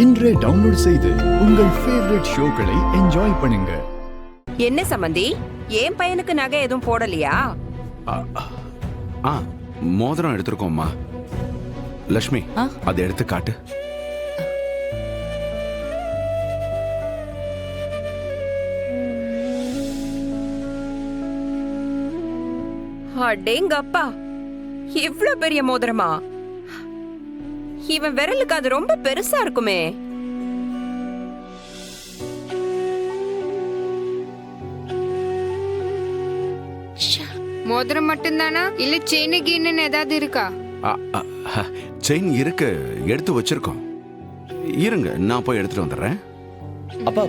இன்றே டவுன்லோட் செய்து உங்கள் ஃபேவரட் ஷோக்களை என்ஜாய் பண்ணுங்க. என்ன சம்பந்தி, என் பையனுக்கு நகை எதுவும் போடலையா? மோதிரம் எடுத்திருக்கோம்மா. லட்சுமி, அதை எடுத்து காட்டு. அடேங்கப்பா, இவ்ளோ பெரிய மோதிரமா? இவன் விரலுக்கு அது ரொம்ப பெருசா இருக்குமே. மோதிரம் மட்டும்தானா, இல்ல செயின் கீன்னு ஏதாவது இருக்கா? செயின் இருக்கு, எடுத்து வச்சிருக்கோம். இருங்க, நான் போய் எடுத்துட்டு வந்துடுறேன். அப்பா,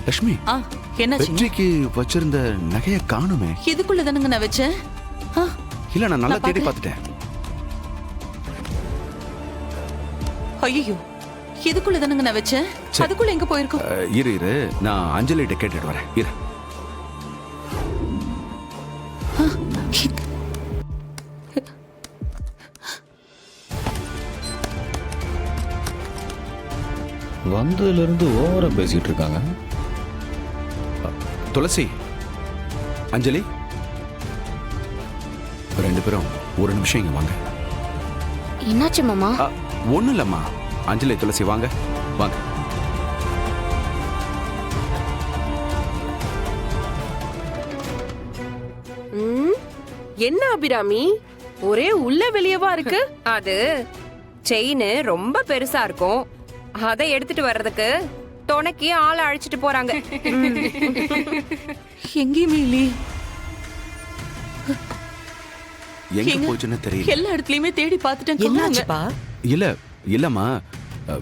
லட்சுமி, வெற்றிக்கு வச்சிருந்த நகைய காணுமே. இதுக்குள்ள தானுங்க நான் வச்சேன். இல்ல, நான் நல்லா தேடி பார்த்துட்டேன். ஐயோ, இதுக்குள்ள தானுங்க நான் வச்சேன். அதுக்குள்ள எங்க போயிருக்கும்? இரு, நான் அஞ்சலிட்ட கேட்டுட்டு வரேன். இரு. வந்ததுல இருந்து ஓவரா பேசிட்டு இருக்காங்க. துளசி, அஞ்சலி, ரெண்டு பேரும் ஒரு நிமிஷம் இங்க வாங்க. என்னாச்சு மாமா? ஒண்ணும் இல்லம்மா. அஞ்சலி, துளசி, வாங்க வாங்க. என்ன அபிராமி, ஒரே உள்ள வெளியவா இருக்கு? அது செயின் ரொம்ப பெருசா இருக்கும், அதை எடுத்துட்டு வர்றதுக்கு துணைக்கு ஆளை அழைச்சிட்டு போறாங்க. எங்கேயுமே இல்லையே. எங்க போச்சுன்னு தெரியல. எல்லா இடத்துலயுமே தேடி பார்த்துட்டேன். இல்லம்மா,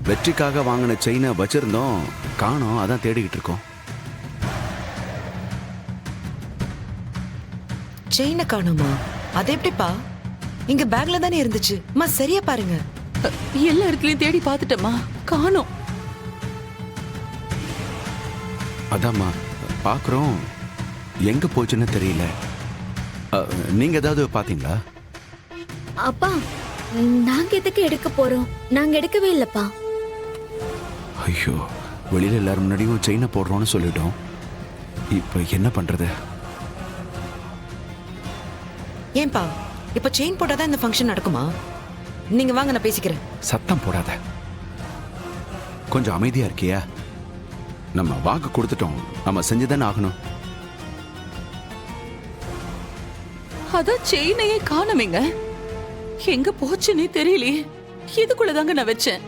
வெற்றிக்காக வாங்கின செயினை வச்சிருந்தோம், காணோம். அதான் தேடிக்கிட்டு இருக்கோம். செயினை காணோமா? அது எப்படிப்பா? இங்க பேக்ல தானே இருந்துச்சு. அம்மா, சரியா பாருங்க. எல்லா இடத்துலயும் தேடி பார்த்துட்டேம்மா, காணோம். அதாம்மா பாக்குறோம், எங்க போச்சுன்னு தெரியல. நீங்க ஏதாவது பாத்தீங்களா? அப்பா, நாங்க எதுக்கு எடுக்க போறோம்? நாங்க எடுக்கவே இல்லப்பா. ஐயோ, வெளியில எல்லாரும் முன்னாடியும் செயினை போடுறோம்னு சொல்லிட்டோம். இப்ப என்ன பண்றது? ஏன்பா, இப்ப செயின் போட்டாதான் இந்த ஃபங்க்ஷன் நடக்குமா? நீங்க வாங்க, நான் பேசிக்கிறேன். சத்தம் போடாத, கொஞ்சம் அமைதியா இருக்கியா? நம்ம வாக்கு கொடுத்துட்டோம், நம்ம செஞ்சுதானே ஆகணும். அதான் செயினையே காணோமேங்க. எங்க போச்சுன்னே தெரியலையே. இதுக்குள்ள தாங்க நான் வச்சேன்.